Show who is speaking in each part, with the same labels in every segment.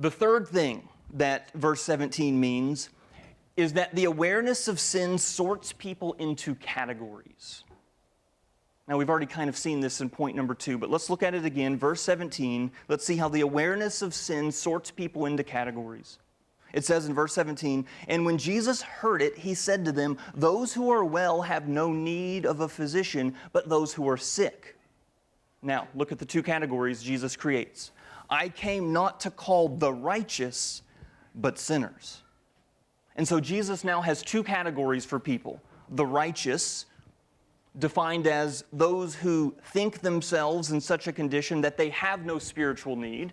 Speaker 1: The third thing that verse 17 means is that the awareness of sin sorts people into categories. Now, we've already kind of seen this in point number 2, but let's look at it again. Verse 17, let's see how the awareness of sin sorts people into categories. It says in verse 17, "And when Jesus heard it, he said to them, 'Those who are well have no need of a physician, but those who are sick.'" Now, look at the two categories Jesus creates. "I came not to call the righteous, but sinners." And so Jesus now has two categories for people. The righteous, defined as those who think themselves in such a condition that they have no spiritual need.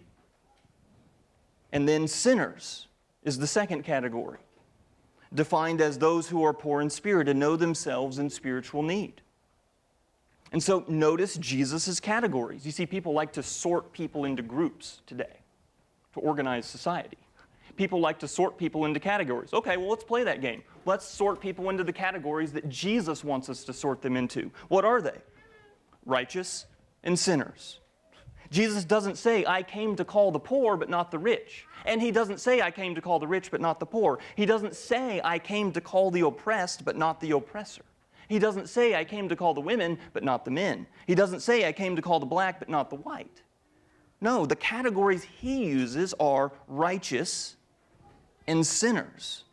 Speaker 1: And then sinners is the second category, defined as those who are poor in spirit and know themselves in spiritual need. And so notice Jesus' categories. You see, people like to sort people into groups today to organize society. People like to sort people into categories. Okay, well, let's play that game. Let's sort people into the categories that Jesus wants us to sort them into. What are they? Righteous and sinners. Jesus doesn't say, "I came to call the poor but not the rich." And he doesn't say, "I came to call the rich but not the poor." He doesn't say, "I came to call the oppressed but not the oppressor." He doesn't say, "I came to call the women but not the men." He doesn't say, "I came to call the black but not the white." No, the categories he uses are righteous and sinners.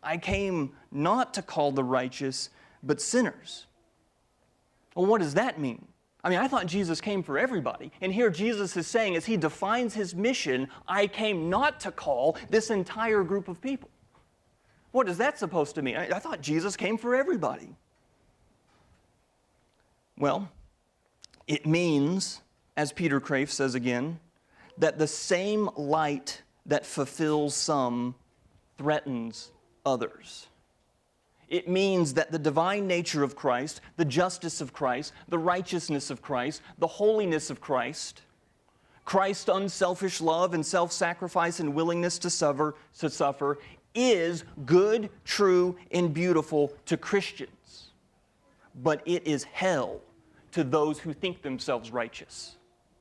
Speaker 1: "I came not to call the righteous, but sinners." Well, what does that mean? I mean, I thought Jesus came for everybody. And here Jesus is saying, as he defines his mission, "I came not to call this entire group of people." What is that supposed to mean? I thought Jesus came for everybody. Well, it means, as Peter Crave says again, that the same light that fulfills some threatens others. It means that the divine nature of Christ, the justice of Christ, the righteousness of Christ, the holiness of Christ, Christ's unselfish love and self-sacrifice and willingness to suffer is good, true, and beautiful to Christians. But it is hell to those who think themselves righteous.